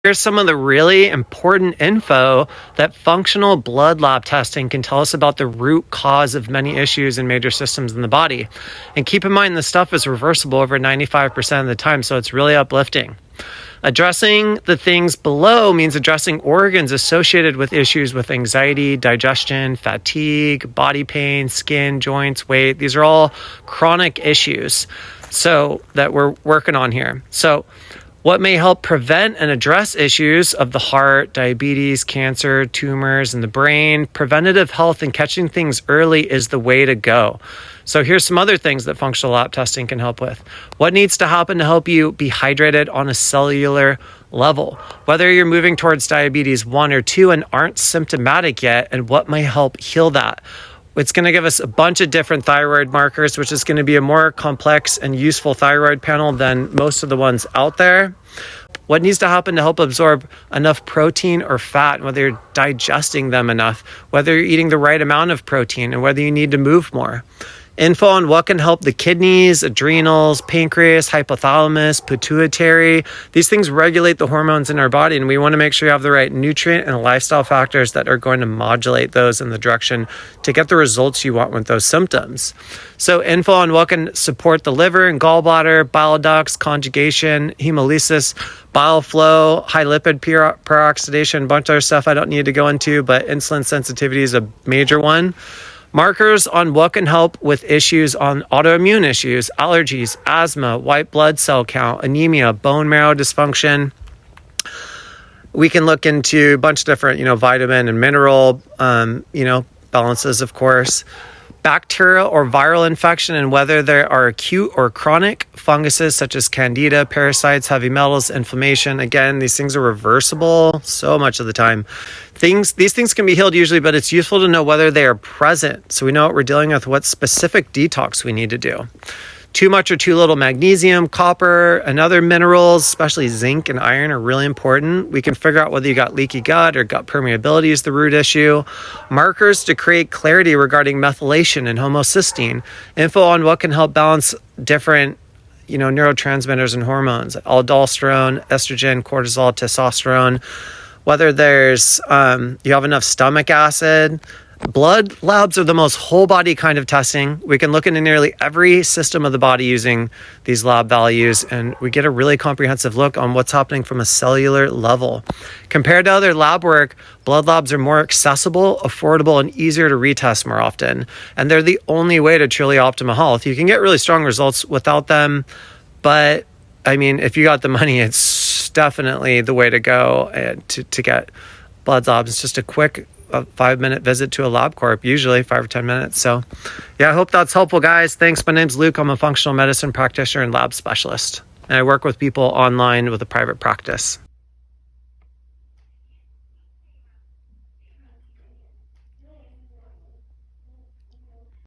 Here's some of the really important info that functional blood lab testing can tell us about the root cause of many issues in major systems in the body. And keep in mind, this stuff is reversible over 95% of the time, so it's really uplifting. Addressing the things below means addressing organs associated with issues with anxiety, digestion, fatigue, body pain, skin, joints, weight. These are all chronic issues so that we're working on here. So what may help prevent and address issues of the heart, diabetes, cancer, tumors, and the brain? Preventative health and catching things early is the way to go. So here's some other things that functional lab testing can help with. What needs to happen to help you be hydrated on a cellular level? Whether you're moving towards diabetes 1 or 2 and aren't symptomatic yet, and what may help heal that? It's going to give us a bunch of different thyroid markers, which is going to be a more complex and useful thyroid panel than most of the ones out there. What needs to happen to help absorb enough protein or fat, whether you're digesting them enough, whether you're eating the right amount of protein, and whether you need to move more. Info on what can help the kidneys, adrenals, pancreas, hypothalamus, pituitary. These things regulate the hormones in our body, and we want to make sure you have the right nutrient and lifestyle factors that are going to modulate those in the direction to get the results you want with those symptoms. So info on what can support the liver and gallbladder, bile ducts, conjugation, hemolysis, bile flow, high lipid peroxidation, a bunch of other stuff I don't need to go into, but insulin sensitivity is a major one. Markers on what can help with issues on autoimmune issues, allergies, asthma, white blood cell count, anemia, bone marrow dysfunction. We can look into a bunch of different, vitamin and mineral, balances, of course. Bacterial or viral infection and whether there are acute or chronic funguses such as candida, parasites, heavy metals, inflammation. Again, these things are reversible so much of the time. These things can be healed usually, but it's useful to know whether they are present so we know what we're dealing with, what specific detox we need to do. Too much or too little magnesium, copper, and other minerals, especially zinc and iron, are really important. We can figure out whether you got leaky gut or gut permeability is the root issue. Markers to create clarity regarding methylation and homocysteine. Info on what can help balance different neurotransmitters and hormones, aldosterone, estrogen, cortisol, testosterone. Whether there's you have enough stomach acid. Blood labs are the most whole body kind of testing. We can look into nearly every system of the body using these lab values, and we get a really comprehensive look on what's happening from a cellular level. Compared to other lab work, blood labs are more accessible, affordable, and easier to retest more often. And they're the only way to truly optimal health. You can get really strong results without them, but if you got the money, it's definitely the way to go to get blood labs. It's just a 5-minute visit to a LabCorp, usually 5 or 10 minutes. So I hope that's helpful, guys. Thanks. My name's Luke. I'm a functional medicine practitioner and lab specialist, and I work with people online with a private practice.